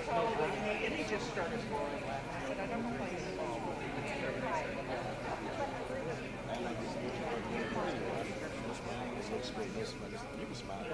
Totally. And he just started roaring laughing. But I don't know why he's You can smile.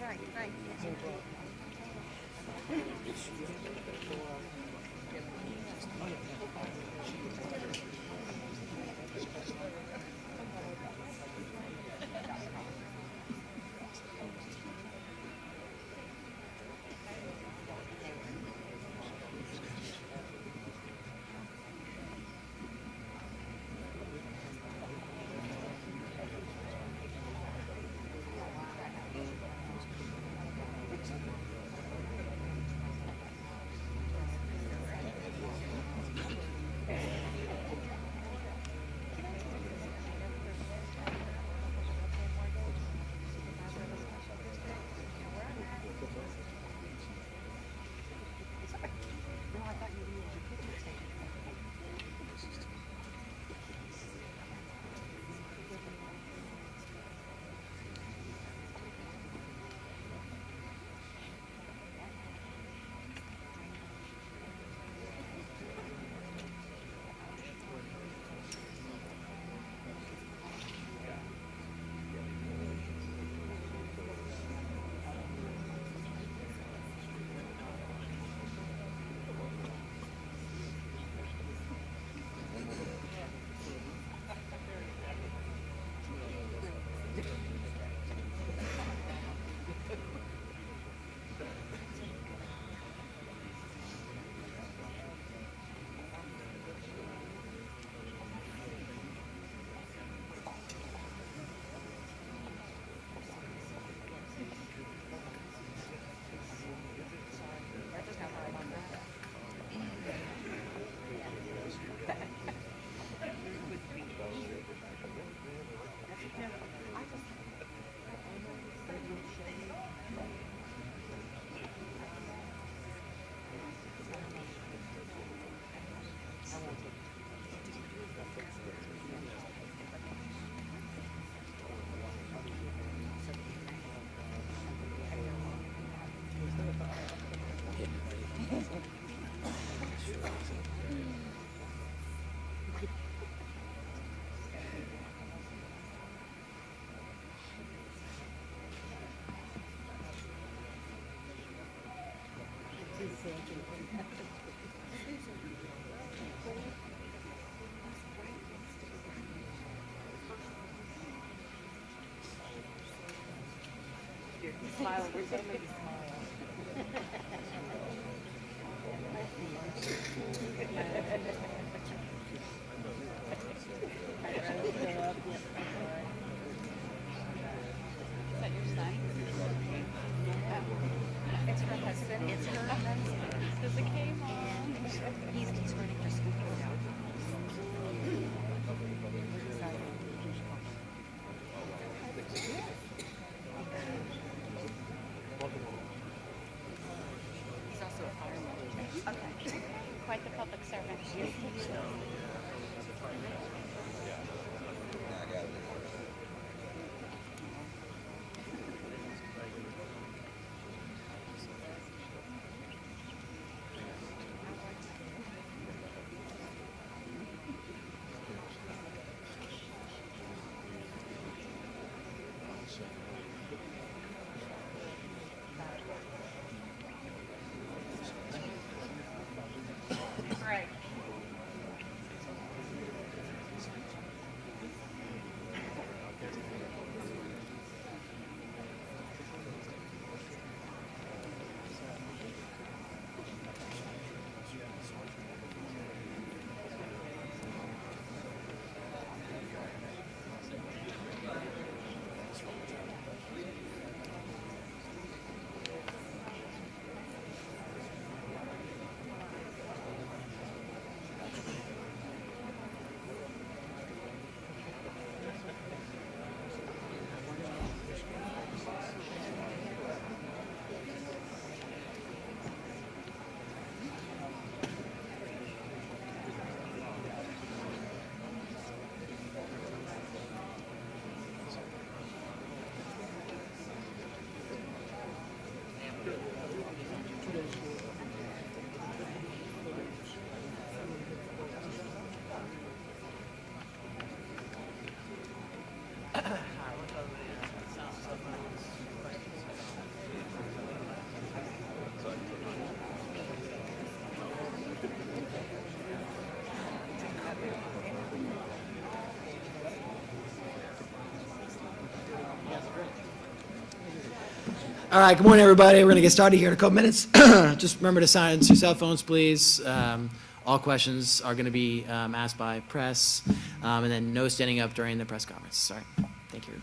Right, right. Smile, we're so many smiles. Is that your son? It's her husband. It's her husband. Does it came on? He's ready for school now. He's also a fireman. Okay. Quite the public servant. All right, good morning, everybody. We're going to get started here in a couple minutes. Just remember to silence your cell phones, please. All questions are going to be asked by press, and then no standing up during the press conference. Sorry. Thank you.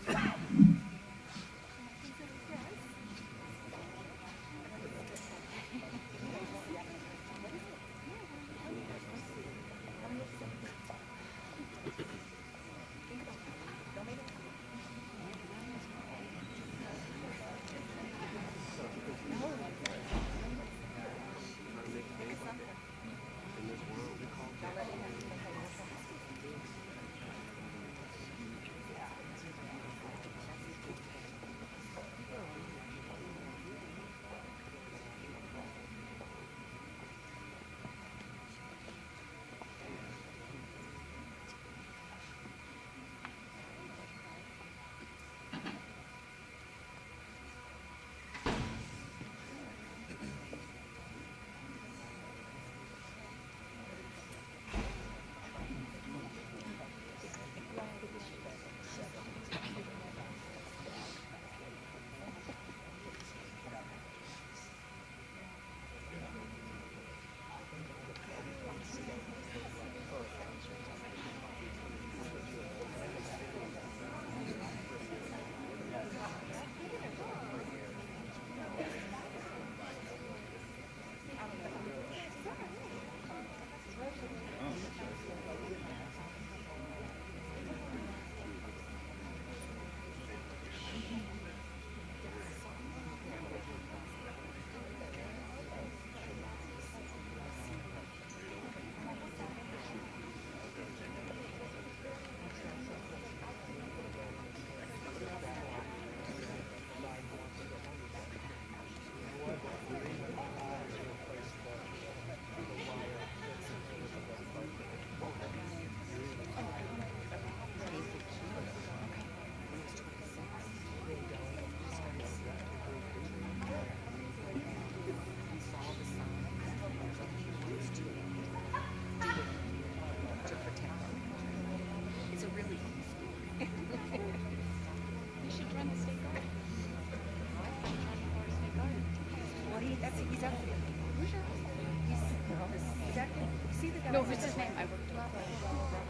No, what's his name? I worked with.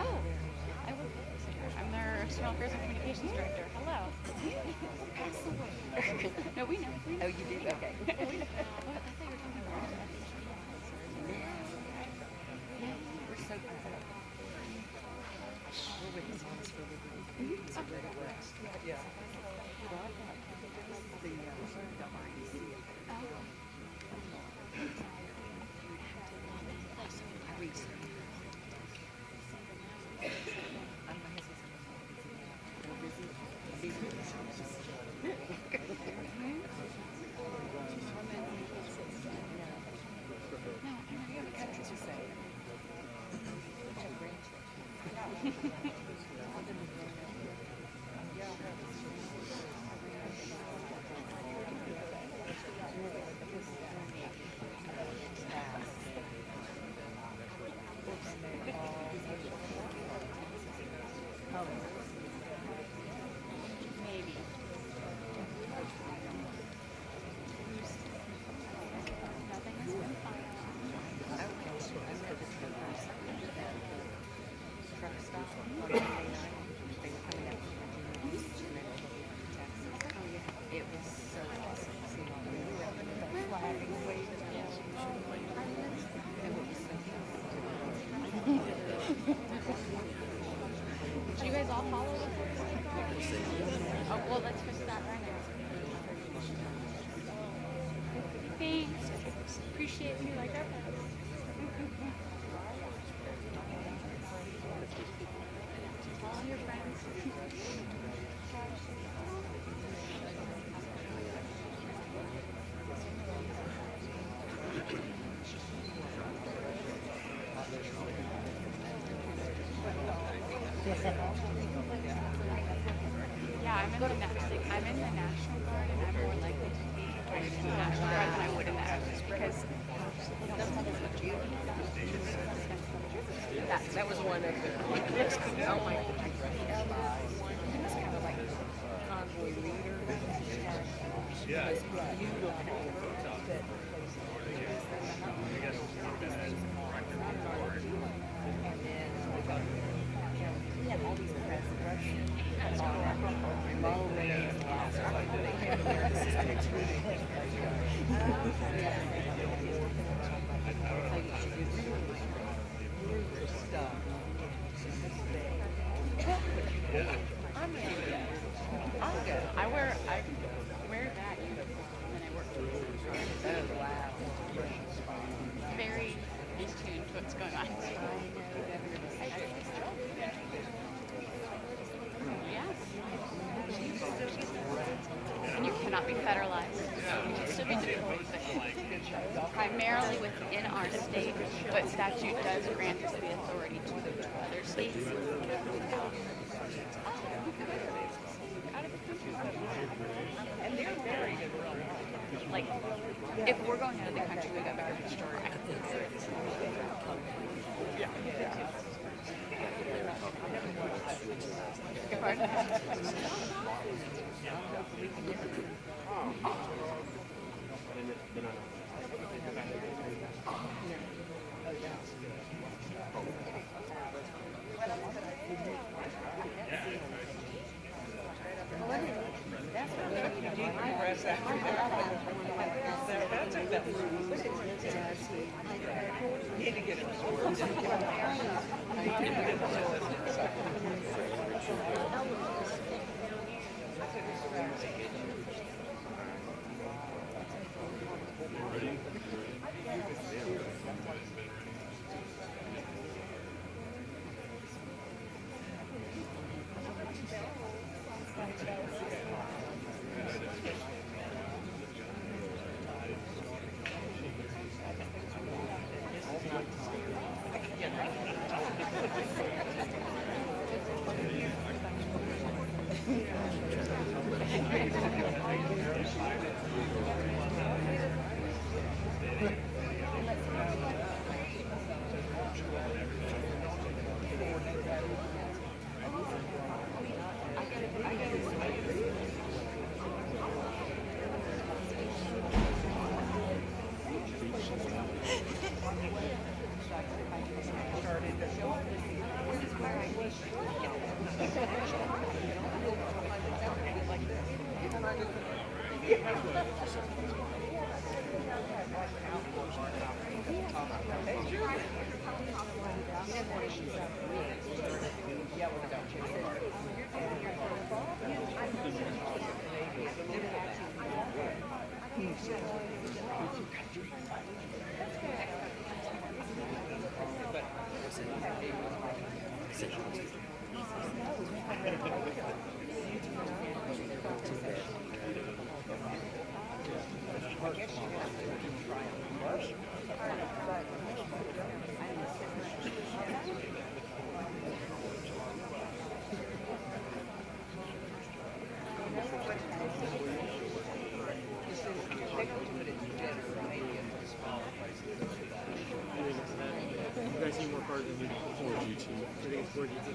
Oh, I work with. I'm their external affairs and communications director. Hello. Pass away. No, we know. Oh, you do? Okay. We know. Oh, I thought you were talking about We're so proud. We're with his office for Liberty. So great it works. Yeah. Well, I thought the WREC. I read some. I'm my husband's we're busy. maybe. Nothing has been filed. I met the truckers at the truck stop on Monday night. They were coming out from Virginia Beach and they were looking for Texas. Oh yeah. It was so awesome to see all of them. We were up in the flagging, waving at them. And it was so Do you guys all follow the Oh, well, let's fix that right now. Thanks. Appreciate you like our friends. All your friends. I'm in the National Guard, and I'm more likely to be going to the National Guard than I would in the Air Force because That was one of the oh my God. The other one was kind of like convoy leader. Yeah. Was beautiful. And then he had all these press Russian. Remote I'm good. I wear that uniform and I work for the wow. very in tune to what's going on. Yes. And you cannot be federalized. You can still be deployed, but primarily within our state, but statute does grant us the authority to go to other states. And they're very good. Like, if we're going out of the country, we got better insurance. Your pardon? You guys see more cars than we do before GT. I think it's 4 GT.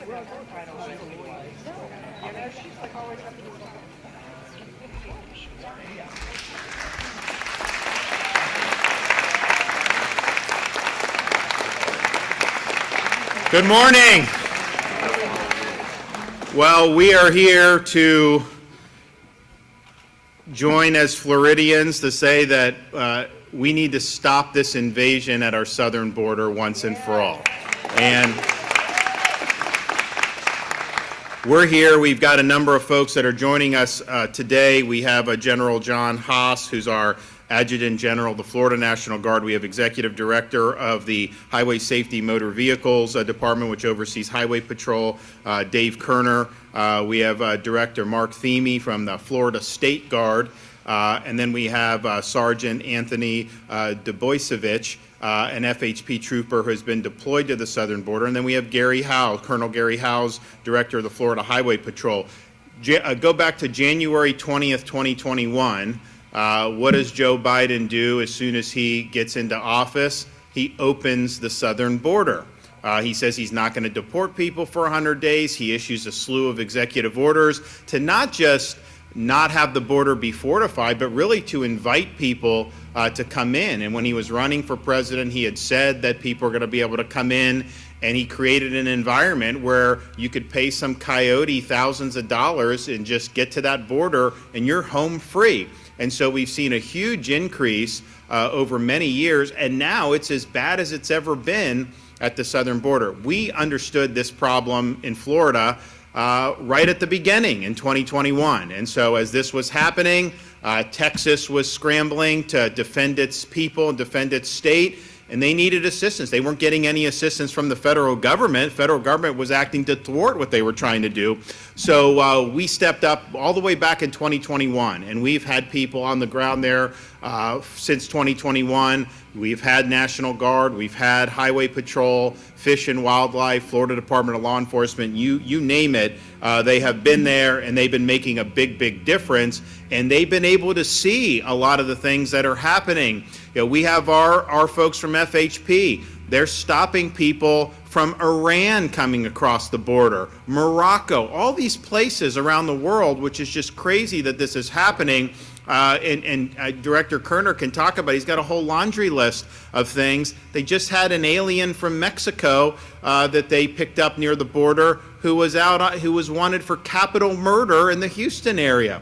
I don't think he was. You know, she's like always up to Good morning. Well, we are here to join as Floridians to say that we need to stop this invasion at our southern border once and for all. And we're here. We've got a number of folks that are joining us today. We have General John Haas, who's our Adjutant General of the Florida National Guard. We have Executive Director of the Highway Safety Motor Vehicles Department, which oversees Highway Patrol, Dave Kerner. We have Director Mark Thieme from the Florida State Guard. And then we have Sergeant Anthony Duboisevich, an FHP trooper who has been deployed to the southern border. And then we have Gary Howe, Colonel Gary Howe's Director of the Florida Highway Patrol. Go back to January 20th, 2021. What does Joe Biden do as soon as he gets into office? He opens the southern border. He says he's not going to deport people for 100 days. He issues a slew of executive orders to not just not have the border be fortified, but really to invite people to come in. And when he was running for president, he had said that people are going to be able to come in, and he created an environment where you could pay some coyote thousands of dollars and just get to that border, and you're home free. And so we've seen a huge increase over many years, and now it's as bad as it's ever been at the southern border. We understood this problem in Florida right at the beginning in 2021. And so as this was happening, Texas was scrambling to defend its people, defend its state, and they needed assistance. They weren't getting any assistance from the federal government. Federal government was acting to thwart what they were trying to do. So we stepped up all the way back in 2021, and we've had people on the ground there since 2021. We've had National Guard, we've had Highway Patrol, Fish and Wildlife, Florida Department of Law Enforcement, you name it. They have been there, and they've been making a big, big difference, and they've been able to see a lot of the things that are happening. You know, we have our folks from FHP. They're stopping people from Iran coming across the border, Morocco, all these places around the world, which is just crazy that this is happening. And Director Kerner can talk about it. He's got a whole laundry list of things. They just had an alien from Mexico that they picked up near the border who was wanted for capital murder in the Houston area.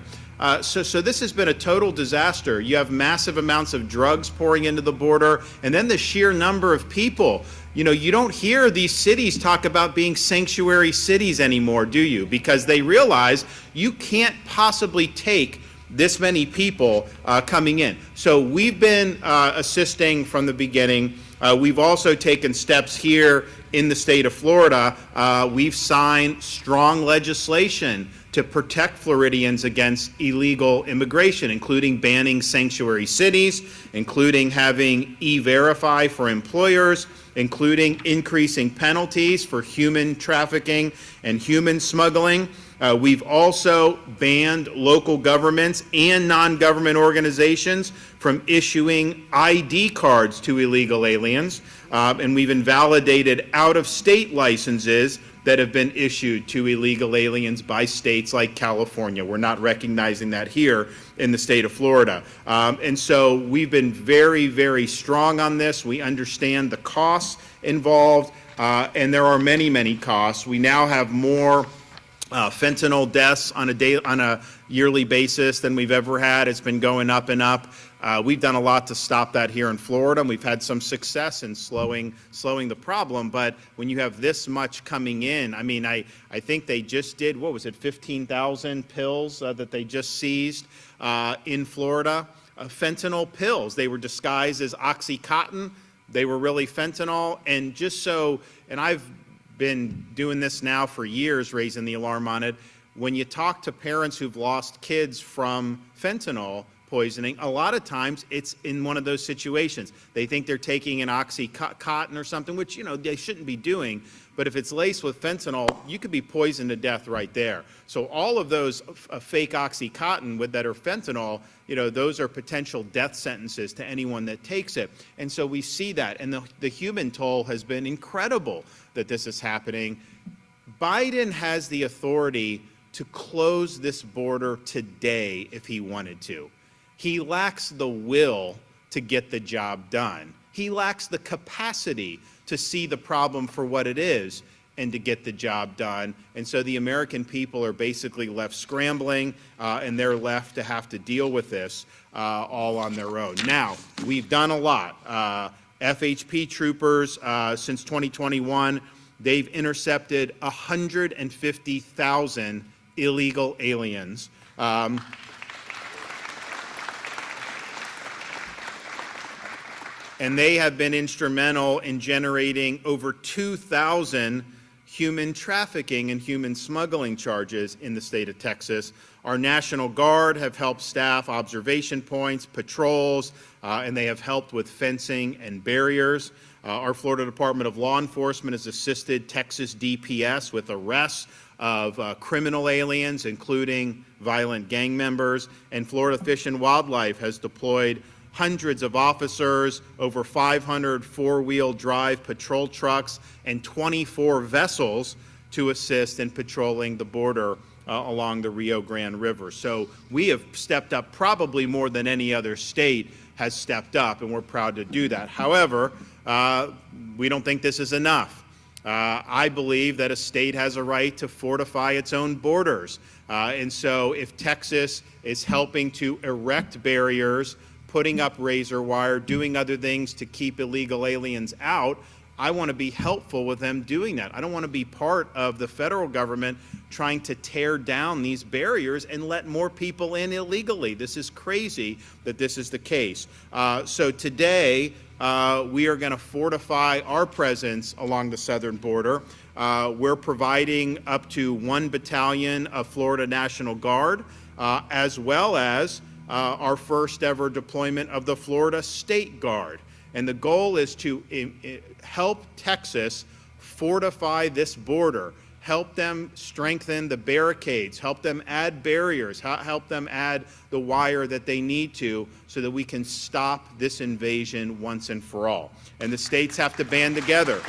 So this has been a total disaster. You have massive amounts of drugs pouring into the border, and then the sheer number of people. You know, you don't hear these cities talk about being sanctuary cities anymore, do you? Because they realize you can't possibly take this many people coming in. So we've been assisting from the beginning. We've also taken steps here in the state of Florida. We've signed strong legislation to protect Floridians against illegal immigration, including banning sanctuary cities, including having E-Verify for employers, including increasing penalties for human trafficking and human smuggling. We've also banned local governments and non-government organizations from issuing ID cards to illegal aliens, and we've invalidated out-of-state licenses that have been issued to illegal aliens by states like California. We're not recognizing that here in the state of Florida. And so we've been very, very strong on this. We understand the costs involved, and there are many, many costs. We now have more fentanyl deaths on a yearly basis than we've ever had. It's been going up and up. We've done a lot to stop that here in Florida, and we've had some success in slowing the problem. But when you have this much coming in, I mean, I think they just did, 15,000 pills that they just seized in Florida. Fentanyl pills. They were disguised as Oxycontin. They were really fentanyl. And I've been doing this now for years, raising the alarm on it. When you talk to parents who've lost kids from fentanyl poisoning, a lot of times it's in one of those situations. They think they're taking an Oxycontin or something, which, you know, they shouldn't be doing. But if it's laced with fentanyl, you could be poisoned to death right there. So all of those fake Oxycontin that are fentanyl, you know, those are potential death sentences to anyone that takes it. And so we see that. And the human toll has been incredible that this is happening. Biden has the authority to close this border today if he wanted to. He lacks the will to get the job done. He lacks the capacity to see the problem for what it is and to get the job done. And so the American people are basically left scrambling, and they're left to have to deal with this all on their own. Now, we've done a lot. FHP troopers, since 2021, they've intercepted 150,000 illegal aliens. And they have been instrumental in generating over 2,000 human trafficking and human smuggling charges in the state of Texas. Our National Guard have helped staff observation points, patrols, and they have helped with fencing and barriers. Our Florida Department of Law Enforcement has assisted Texas DPS with arrests of criminal aliens, including violent gang members, and Florida Fish and Wildlife has deployed hundreds of officers, over 500 four-wheel drive patrol trucks, and 24 vessels to assist in patrolling the border along the Rio Grande River. So we have stepped up probably more than any other state has stepped up, and we're proud to do that. However, we don't think this is enough. I believe that a state has a right to fortify its own borders. And so if Texas is helping to erect barriers, putting up razor wire, doing other things to keep illegal aliens out, I want to be helpful with them doing that. I don't want to be part of the federal government trying to tear down these barriers and let more people in illegally. This is crazy that this is the case. So today, we are going to fortify our presence along the southern border. We're providing up to 1 battalion of Florida National Guard, as well as our first ever deployment of the Florida State Guard. And the goal is to help Texas fortify this border, help them strengthen the barricades, help them add barriers, help them add the wire that they need to so that we can stop this invasion once and for all. And the states have to band together.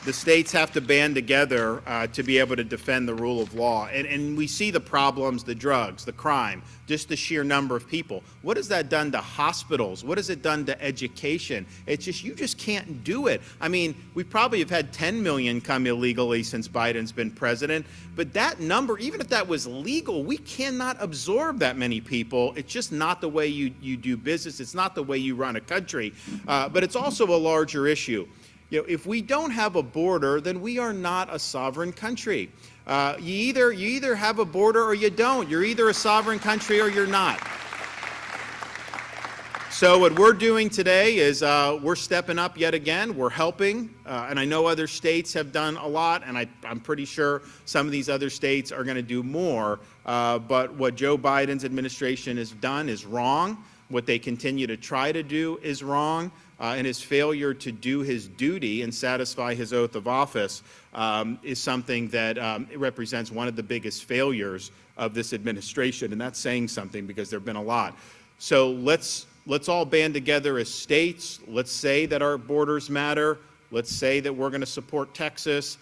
The states have to band together to be able to defend the rule of law. And we see the problems, the drugs, the crime, just the sheer number of people. What has that done to hospitals? What has it done to education? It's just, you just can't do it. I mean, we probably have had 10 million come illegally since Biden's been president, but that number, even if that was legal, we cannot absorb that many people. It's just not the way you do business. It's not the way you run a country. But it's also a larger issue. You know, if we don't have a border, then we are not a sovereign country. You either have a border or you don't. You're either a sovereign country or you're not. So what we're doing today is we're stepping up yet again. We're helping, and I know other states have done a lot, and I'm pretty sure some of these other states are going to do more. But what Joe Biden's administration has done is wrong. What they continue to try to do is wrong. And his failure to do his duty and satisfy his oath of office is something that represents one of the biggest failures of this administration. And that's saying something because there have been a lot. So let's all band together as states. Let's say that our borders matter. Let's say that we're going to support Texas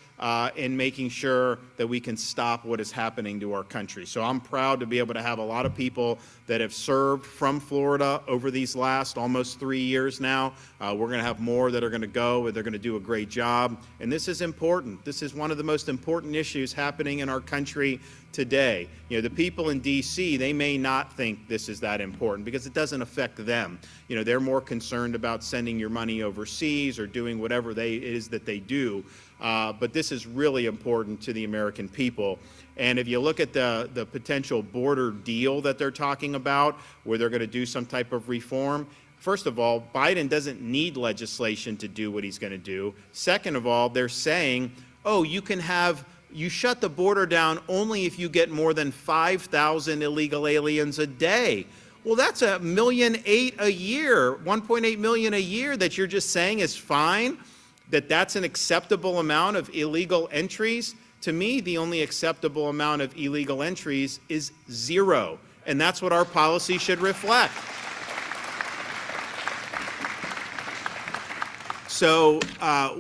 in making sure that we can stop what is happening to our country. So I'm proud to be able to have a lot of people that have served from Florida over these last almost 3 years now. We're going to have more that are going to go, and they're going to do a great job. And this is important. This is one of the most important issues happening in our country today. You know, the people in D.C., they may not think this is that important because it doesn't affect them. You know, they're more concerned about sending your money overseas or doing whatever it is that they do. But this is really important to the American people. And if you look at the potential border deal that they're talking about, where they're going to do some type of reform, first of all, Biden doesn't need legislation to do what he's going to do. Second of all, they're saying, oh, you shut the border down only if you get more than 5,000 illegal aliens a day. Well, that's 1.8 million a year, 1.8 million a year that you're just saying is fine, that's an acceptable amount of illegal entries. To me, the only acceptable amount of illegal entries is 0, and that's what our policy should reflect. So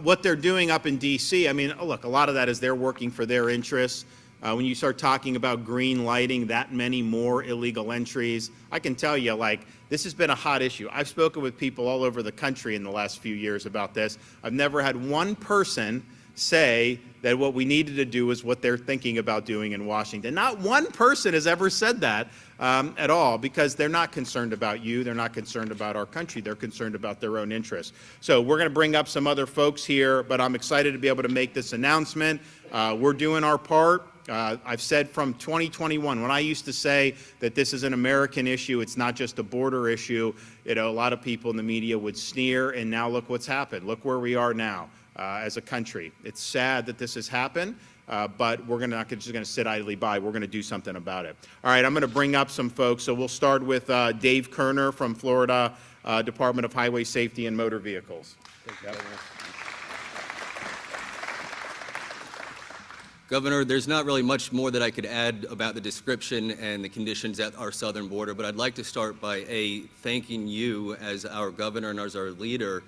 what they're doing up in D.C., I mean, look, a lot of that is they're working for their interests. When you start talking about green lighting, that many more illegal entries, I can tell you, like, this has been a hot issue. I've spoken with people all over the country in the last few years about this. I've never had one person say that what we needed to do is what they're thinking about doing in Washington. Not one person has ever said that at all, because they're not concerned about you. They're not concerned about our country. They're concerned about their own interests. So we're going to bring up some other folks here, but I'm excited to be able to make this announcement. We're doing our part. I've said from 2021, when I used to say that this is an American issue, it's not just a border issue, you know, a lot of people in the media would sneer, and now look what's happened. Look where we are now as a country. It's sad that this has happened, but we're not just going to sit idly by. We're going to do something about it. All right, I'm going to bring up some folks. So we'll start with Dave Kerner from Florida Department of Highway Safety and Motor Vehicles. Governor, there's not really much more that I could add about the description and the conditions at our southern border, but I'd like to start by thanking you as our governor and as our leader,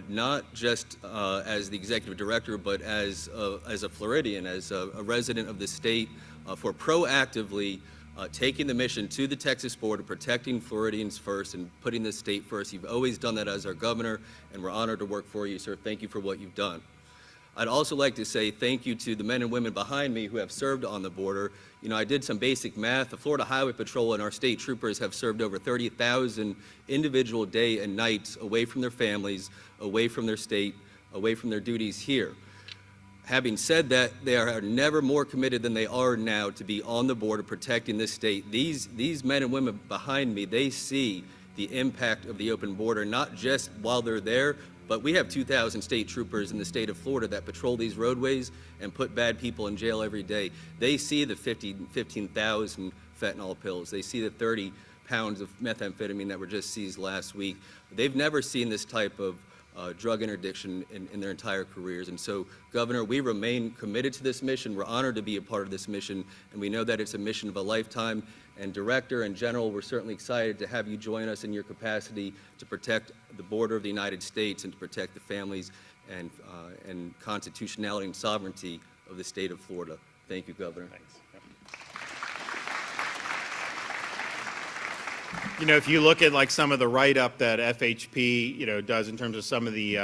not just as the executive director, but as a Floridian, as a resident of the state, for proactively taking the mission to the Texas border, protecting Floridians first and putting the state first. You've always done that as our governor, and we're honored to work for you, sir. Thank you for what you've done. I'd also like to say thank you to the men and women behind me who have served on the border. You know, I did some basic math. The Florida Highway Patrol and our state troopers have served over 30,000 individual day and nights away from their families, away from their state, away from their duties here. Having said that, they are never more committed than they are now to be on the border protecting this state. These men and women behind me, they see the impact of the open border, not just while they're there, but we have 2,000 state troopers in the state of Florida that patrol these roadways and put bad people in jail every day. They see the 15,000 fentanyl pills. They see the 30 pounds of methamphetamine that were just seized last week. They've never seen this type of drug interdiction in their entire careers. And so, Governor, we remain committed to this mission. We're honored to be a part of this mission, and we know that it's a mission of a lifetime. And Director and General, we're certainly excited to have you join us in your capacity to protect the border of the United States and to protect the families and constitutionality and sovereignty of the state of Florida. Thank you, Governor. Thanks. You know, if you look at like some of the write-up that FHP, you know, does in terms of some of the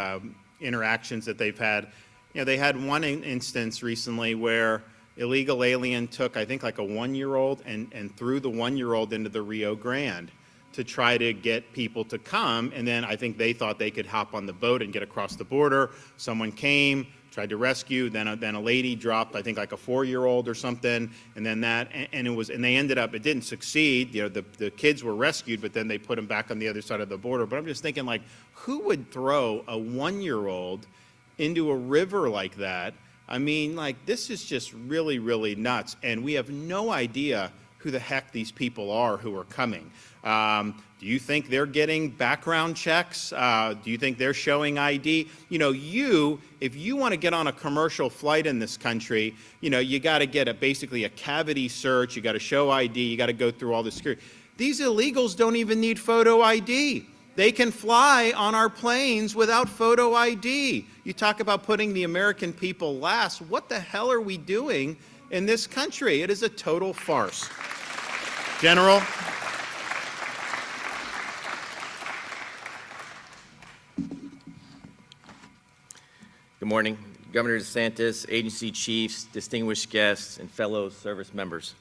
interactions that they've had, you know, they had one instance recently where illegal alien took, I think, like a 1-year-old and threw the 1-year-old into the Rio Grande to try to get people to come, and then I think they thought they could hop on the boat and get across the border. Someone came, tried to rescue, then a lady dropped, I think, like a 4-year-old or something, and then they ended up, it didn't succeed. You know, the kids were rescued, but then they put them back on the other side of the border. But I'm just thinking, like, who would throw a 1-year-old into a river like that? I mean, like, this is just really, really nuts, and we have no idea who the heck these people are who are coming. Do you think they're getting background checks? Do you think they're showing ID? You know, if you want to get on a commercial flight in this country, you know, you got to get basically a cavity search, you got to show ID, you got to go through all the security. These illegals don't even need photo ID. They can fly on our planes without photo ID. You talk about putting the American people last. What the hell are we doing in this country? It is a total farce. General. Good morning, Governor DeSantis, agency chiefs, distinguished guests, and fellow service members.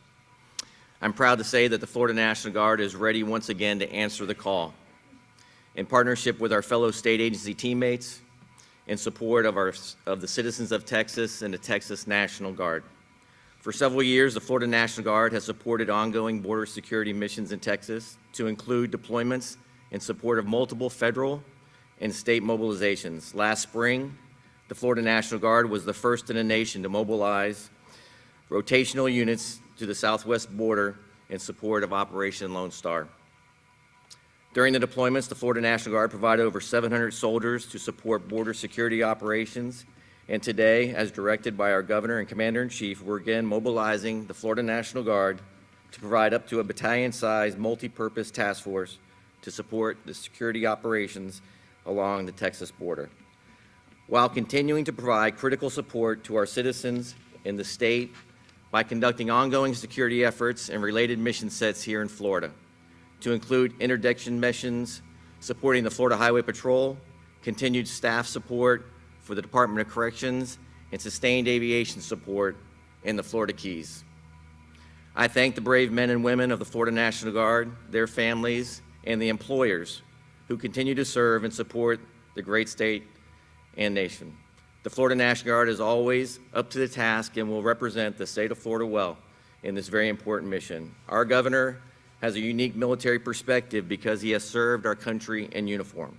I'm proud to say that the Florida National Guard is ready once again to answer the call. In partnership with our fellow state agency teammates, in support of the citizens of Texas and the Texas National Guard. For several years, the Florida National Guard has supported ongoing border security missions in Texas to include deployments in support of multiple federal and state mobilizations. Last spring, the Florida National Guard was the first in the nation to mobilize rotational units to the southwest border in support of Operation Lone Star. During the deployments, the Florida National Guard provided over 700 soldiers to support border security operations. And today, as directed by our Governor and Commander-in-Chief, we're again mobilizing the Florida National Guard to provide up to a battalion-sized multi-purpose task force to support the security operations along the Texas border. while continuing to provide critical support to our citizens in the state by conducting ongoing security efforts and related mission sets here in Florida, to include interdiction missions, supporting the Florida Highway Patrol, continued staff support for the Department of Corrections, and sustained aviation support in the Florida Keys. I thank the brave men and women of the Florida National Guard, their families, and the employers who continue to serve and support the great state and nation. The Florida National Guard is always up to the task and will represent the state of Florida well in this very important mission. Our governor has a unique military perspective because he has served our country in uniform.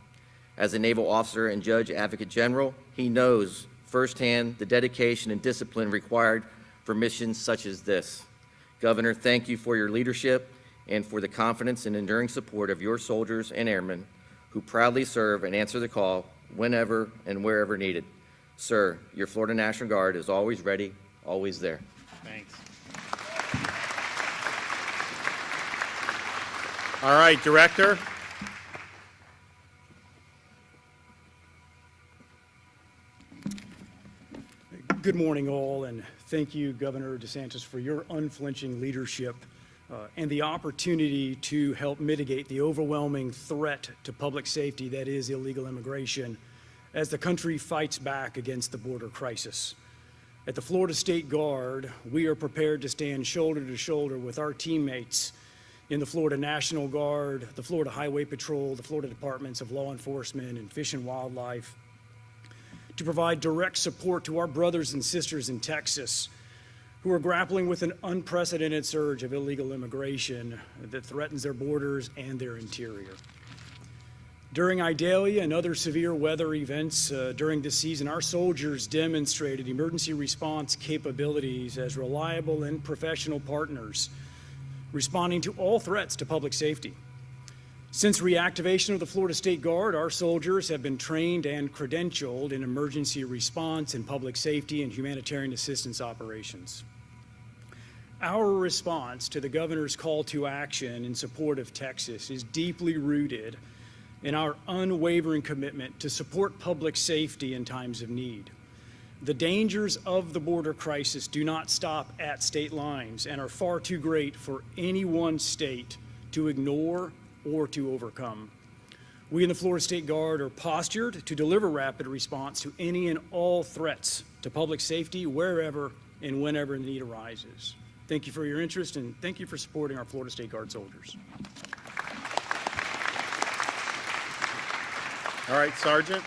As a naval officer and judge advocate general, he knows firsthand the dedication and discipline required for missions such as this. Governor, thank you for your leadership and for the confidence and enduring support of your soldiers and airmen who proudly serve and answer the call whenever and wherever needed. Sir, your Florida National Guard is always ready, always there. Thanks. All right, Director. Good morning, all, and thank you, Governor DeSantis, for your unflinching leadership and the opportunity to help mitigate the overwhelming threat to public safety that is illegal immigration as the country fights back against the border crisis. At the Florida State Guard, we are prepared to stand shoulder to shoulder with our teammates in the Florida National Guard, the Florida Highway Patrol, the Florida Departments of Law Enforcement and Fish and Wildlife, to provide direct support to our brothers and sisters in Texas who are grappling with an unprecedented surge of illegal immigration that threatens their borders and their interior. During Idalia and other severe weather events during this season, our soldiers demonstrated emergency response capabilities as reliable and professional partners, responding to all threats to public safety. Since reactivation of the Florida State Guard, our soldiers have been trained and credentialed in emergency response and public safety and humanitarian assistance operations. Our response to the governor's call to action in support of Texas is deeply rooted in our unwavering commitment to support public safety in times of need. The dangers of the border crisis do not stop at state lines and are far too great for any one state to ignore or to overcome. We in the Florida State Guard are postured to deliver rapid response to any and all threats to public safety wherever and whenever the need arises. Thank you for your interest and thank you for supporting our Florida State Guard soldiers. All right, Sergeant.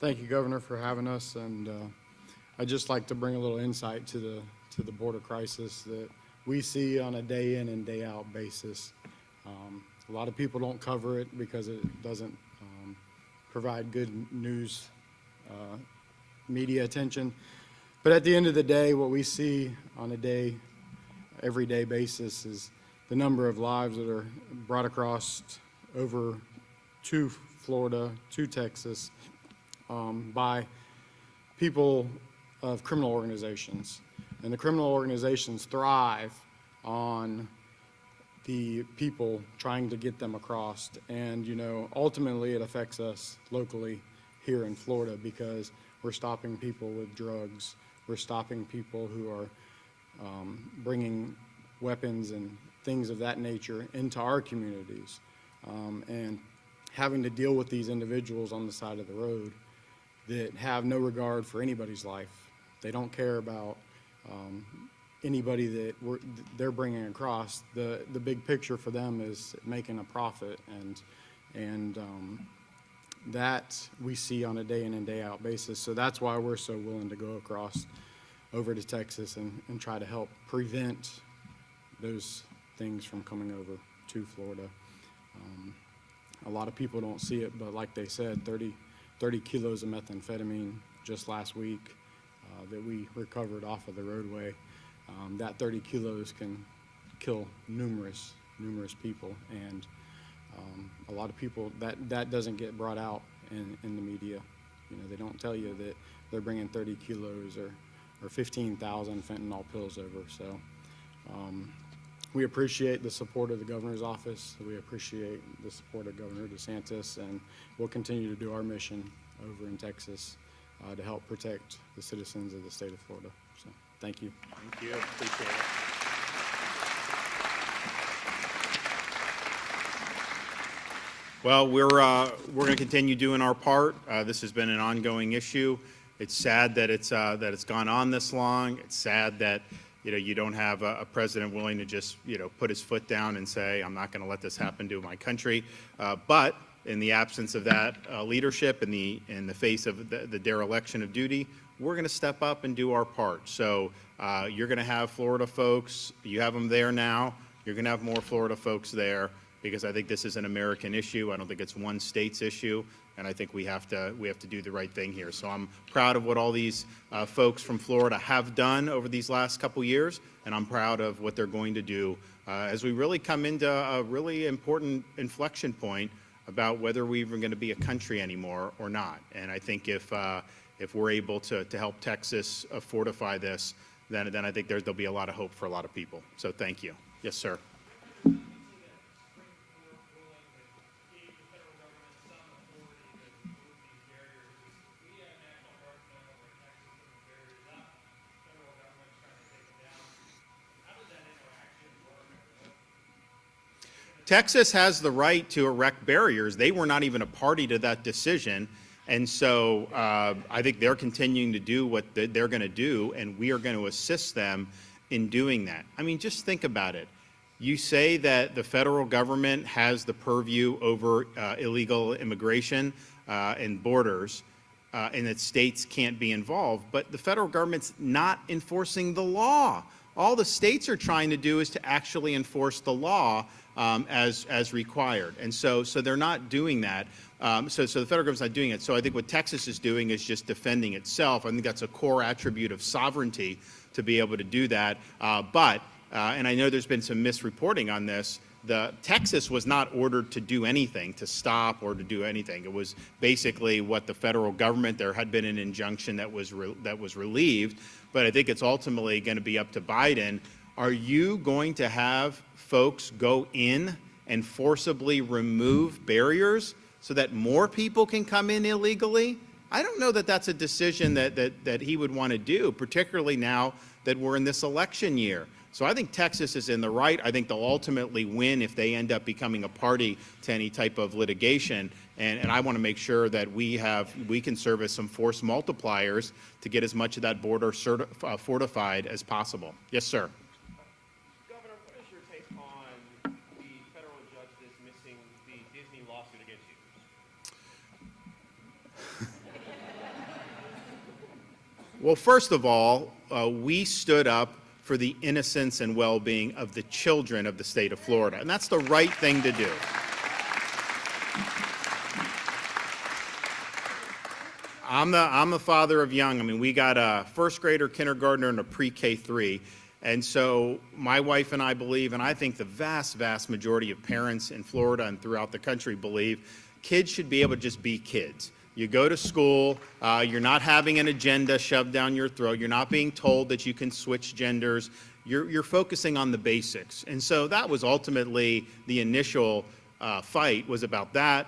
Thank you, Governor, for having us, and I'd just like to bring a little insight to the border crisis that we see on a day in and day out basis. A lot of people don't cover it because it doesn't provide good news media attention, but at the end of the day, what we see on a everyday basis is the number of lives that are brought across over to Florida, to Texas, by people of criminal organizations. And the criminal organizations thrive on the people trying to get them across. And, you know, ultimately it affects us locally here in Florida because we're stopping people with drugs. We're stopping people who are bringing weapons and things of that nature into our communities, and having to deal with these individuals on the side of the road that have no regard for anybody's life. They don't care about anybody that they're bringing across. The big picture for them is making a profit, and that we see on a day in and day out basis. So that's why we're so willing to go across over to Texas and try to help prevent those things from coming over to Florida. A lot of people don't see it, but like they said, 30 kilos of methamphetamine just last week that we recovered off of the roadway. That 30 kilos can kill numerous people, and a lot of people, that doesn't get brought out in the media. You know, they don't tell you that they're bringing 30 kilos or 15,000 fentanyl pills over. So We appreciate the support of the governor's office. We appreciate the support of Governor DeSantis, and we'll continue to do our mission over in Texas to help protect the citizens of the state of Florida. So, thank you. Thank you. Appreciate it. Well, we're going to continue doing our part. This has been an ongoing issue. It's sad that it's gone on this long. It's sad that you don't have a president willing to just put his foot down and say, I'm not going to let this happen to my country. But in the absence of that leadership, in the face of the dereliction of duty, we're going to step up and do our part. So you're going to have Florida folks. You have them there now. You're going to have more Florida folks there, because I think this is an American issue. I don't think it's one state's issue, and I think we have to do the right thing here. So I'm proud of what all these folks from Florida have done over these last couple years, and I'm proud of what they're going to do as we really come into a really important inflection point about whether we're even going to be a country anymore or not. And I think if we're able to help Texas fortify this, then I think there'll be a lot of hope for a lot of people. So thank you. Yes, sir. Texas has the right to erect barriers. They were not even a party to that decision. And so I think they're continuing to do what they're going to do, and we are going to assist them in doing that. I mean, just think about it. You say that the federal government has the purview over illegal immigration and borders, and that states can't be involved, but the federal government's not enforcing the law. All the states are trying to do is to actually enforce the law as required. And so they're not doing that. So the federal government's not doing it. So I think what Texas is doing is just defending itself. I think that's a core attribute of sovereignty to be able to do that. And I know there's been some misreporting on this. Texas was not ordered to do anything, to stop or to do anything. It was basically what the federal government, there had been an injunction that was relieved, but I think it's ultimately going to be up to Biden. Are you going to have folks go in and forcibly remove barriers so that more people can come in illegally? I don't know that that's a decision that he would want to do, particularly now that we're in this election year. So I think Texas is in the right. I think they'll ultimately win if they end up becoming a party to any type of litigation. And I want to make sure that we can serve as some force multipliers to get as much of that border fortified as possible. Yes, sir. Governor, what is your take on the federal judge dismissing the Disney lawsuit against you? Well, first of all, we stood up for the innocence and well-being of the children of the state of Florida, and that's the right thing to do. I'm the father of young. I mean, we got a first grader, kindergartner, and a pre-K3. And so my wife and I believe, and I think the vast, vast majority of parents in Florida and throughout the country believe, kids should be able to just be kids. You go to school, you're not having an agenda shoved down your throat, you're not being told that you can switch genders, you're focusing on the basics. And so that was ultimately the initial fight, was about that.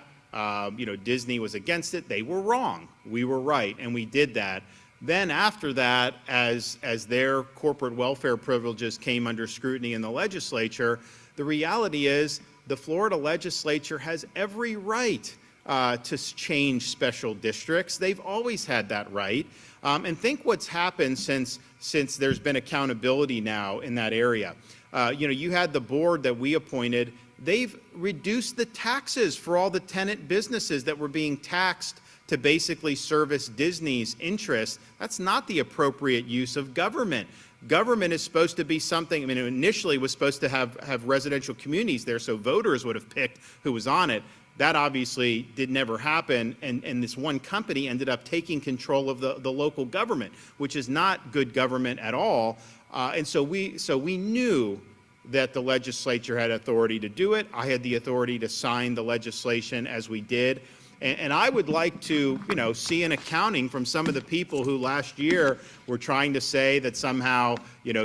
Disney was against it. They were wrong. We were right, and we did that. Then after that, as their corporate welfare privileges came under scrutiny in the legislature, the reality is the Florida legislature has every right to change special districts. They've always had that right. And think what's happened since there's been accountability now in that area. You had the board that we appointed. They've reduced the taxes for all the tenant businesses that were being taxed to basically service Disney's interests. That's not the appropriate use of government. Government is supposed to be something, it initially was supposed to have residential communities there so voters would have picked who was on it. That obviously did never happen, and this one company ended up taking control of the local government, which is not good government at all. And so we knew that the legislature had authority to do it. I had the authority to sign the legislation as we did. And I would like to, see an accounting from some of the people who last year were trying to say that somehow,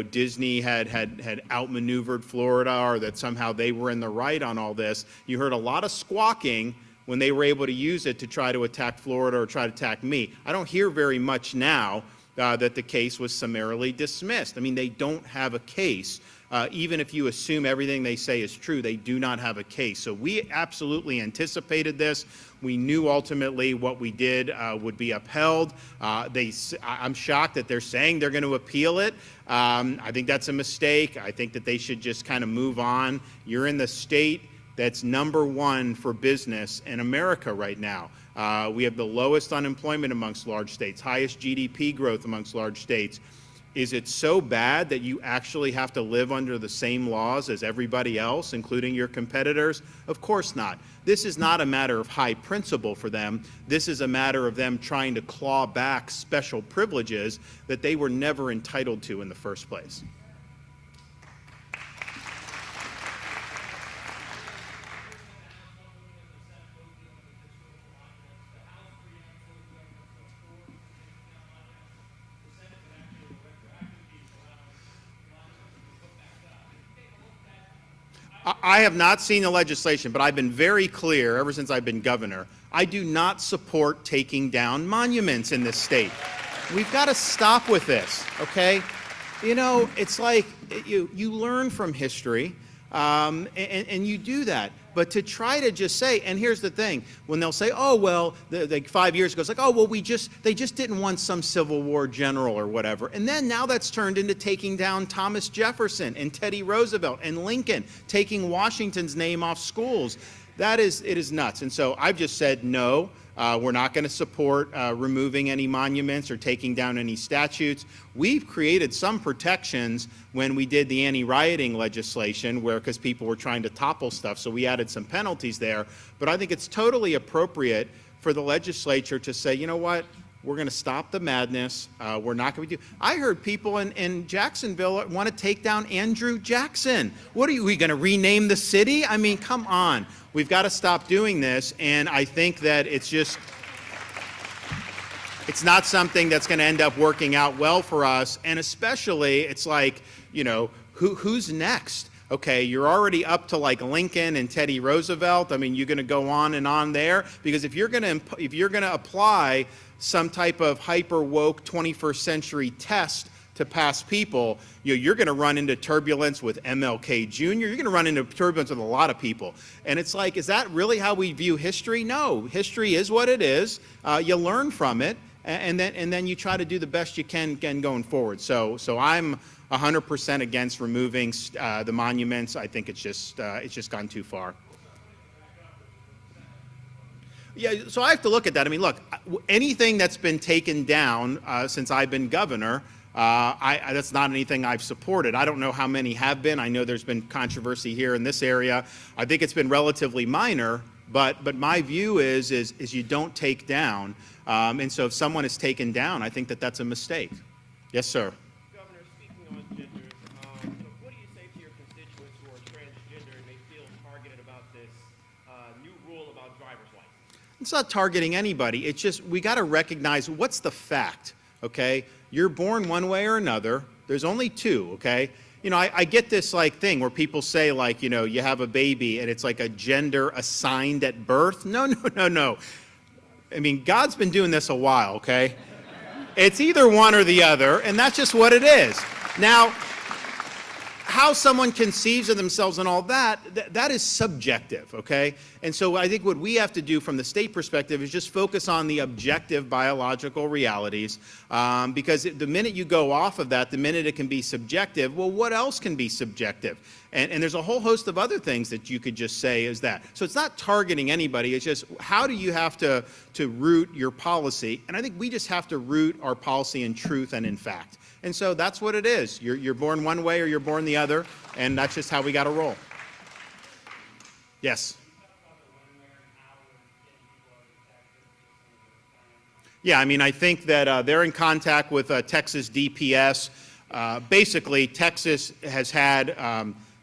Disney had outmaneuvered Florida, or that somehow they were in the right on all this. You heard a lot of squawking when they were able to use it to try to attack Florida or try to attack me. I don't hear very much now that the case was summarily dismissed. I mean, they don't have a case. Even if you assume everything they say is true, they do not have a case. So we absolutely anticipated this. We knew ultimately what we did would be upheld. I'm shocked that they're saying they're going to appeal it. I think that's a mistake. I think that they should just kind of move on. You're in the state that's #1 for business in America right now. We have the lowest unemployment amongst large states, highest GDP growth amongst large states. Is it so bad that you actually have to live under the same laws as everybody else, including your competitors? Of course not. This is not a matter of high principle for them. This is a matter of them trying to claw back special privileges that they were never entitled to in the first place. I have not seen the legislation, but I've been very clear ever since I've been governor. I do not support taking down monuments in this state. We've got to stop with this, okay? It's like you learn from history, and you do that. But to try to just say, and here's the thing, when they'll say, oh, well, like 5 years ago, it's like, oh, well, they just didn't want some Civil War general or whatever. And then now that's turned into taking down Thomas Jefferson and Teddy Roosevelt and Lincoln, taking Washington's name off schools. It is nuts. And so I've just said, no, we're not going to support removing any monuments or taking down any statutes. We've created some protections when we did the anti-rioting legislation because people were trying to topple stuff, so we added some penalties there. But I think it's totally appropriate for the legislature to say, you know what, we're going to stop the madness. We're not going to do. I heard people in Jacksonville want to take down Andrew Jackson. What are we going to rename the city? I mean, come on. We've got to stop doing this, and I think that it's not something that's going to end up working out well for us, and especially it's like, who's next? Okay, you're already up to like Lincoln and Teddy Roosevelt. I mean, you're going to go on and on there, because if you're going to apply some type of hyper woke 21st century test to pass people, you're going to run into turbulence with MLK Jr. You're going to run into turbulence with a lot of people. And it's like, is that really how we view history? No, history is what it is. You learn from it, and then you try to do the best you can going forward. So I'm 100% against removing the monuments. I think it's just gone too far. Yeah, so I have to look at that. I mean, look, anything that's been taken down since I've been governor, that's not anything I've supported. I don't know how many have been. I know there's been controversy here in this area. I think it's been relatively minor, but my view is you don't take down. And so if someone is taken down, I think that's a mistake. Yes, sir. Governor, speaking on genders, what do you say to your constituents who are transgender and may feel targeted about this new rule about driver's license? It's not targeting anybody. It's just we got to recognize what's the fact, okay? You're born one way or another. There's only two, okay? I get this thing where people say you have a baby and it's like a gender assigned at birth. No. I mean, God's been doing this a while, okay? It's either one or the other, and that's just what it is. Now, how someone conceives of themselves and all that is subjective, okay? And so I think what we have to do from the state perspective is just focus on the objective biological realities, because the minute you go off of that, the minute it can be subjective, well, what else can be subjective? And there's a whole host of other things that you could just say is that. So it's not targeting anybody. It's just how do you have to root your policy? And I think we just have to root our policy in truth and in fact. And so that's what it is. You're born one way or you're born the other, and that's just how we got to roll. Yes. Yeah, I mean, I think that they're in contact with Texas DPS. Basically, Texas has had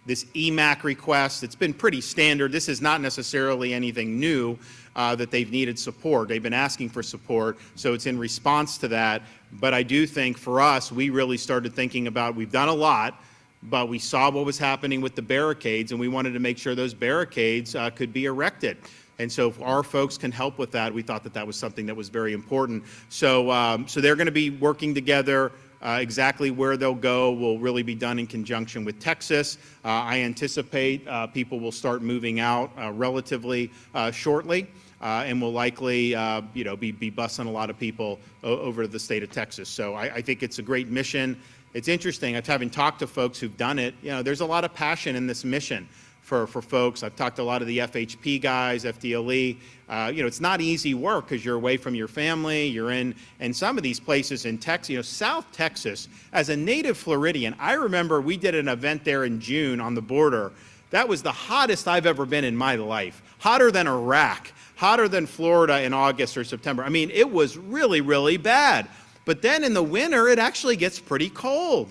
this EMAC request. It's been pretty standard. This is not necessarily anything new that they've needed support. They've been asking for support, so it's in response to that. But I do think for us, we really started thinking about, we've done a lot, but we saw what was happening with the barricades, and we wanted to make sure those barricades could be erected. And so if our folks can help with that, we thought that that was something that was very important. So, so they're going to be working together. Exactly where they'll go will really be done in conjunction with Texas. I anticipate people will start moving out relatively shortly, and will likely, be busing a lot of people over to the state of Texas. So I think it's a great mission. It's interesting. Having talked to folks who've done it, there's a lot of passion in this mission for folks. I've talked to a lot of the FHP guys, FDLE. It's not easy work because you're away from your family. You're in some of these places in Texas, South Texas. As a native Floridian, I remember we did an event there in June on the border. That was the hottest I've ever been in my life. Hotter than Iraq, hotter than Florida in August or September. I mean, it was really, really bad. But then in the winter, it actually gets pretty cold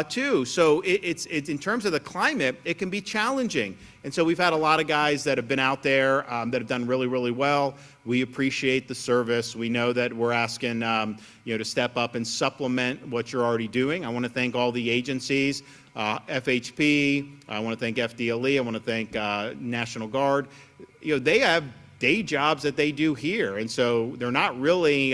too. So it's in terms of the climate, it can be challenging. And so we've had a lot of guys that have been out there that have done really, really well. We appreciate the service. We know that we're asking to step up and supplement what you're already doing. I want to thank all the agencies, FHP. I want to thank FDLE. I want to thank National Guard. They have day jobs that they do here, and so they're not really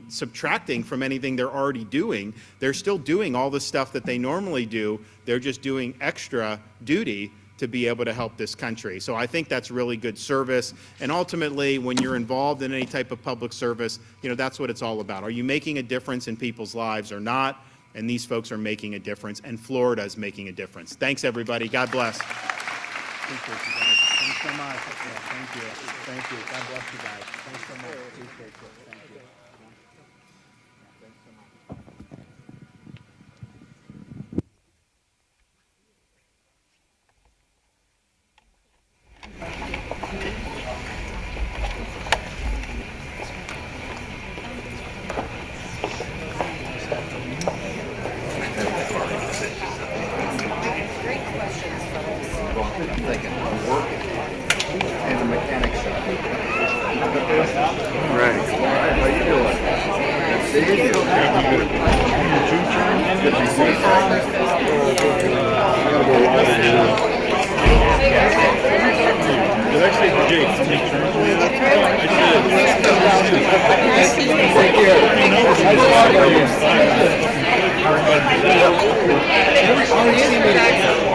subtracting from anything they're already doing. They're still doing all the stuff that they normally do. They're just doing extra duty to be able to help this country. So I think that's really good service, and ultimately when you're involved in any type of public service, that's what it's all about. Are you making a difference in people's lives or not? And these folks are making a difference, and Florida is making a difference. Thanks, everybody. God bless. Appreciate you guys. Thanks so much. Yeah, thank you. Thank you. God bless you guys. Thanks so much. Appreciate you. Thank you. Thanks so much. Jacksonville.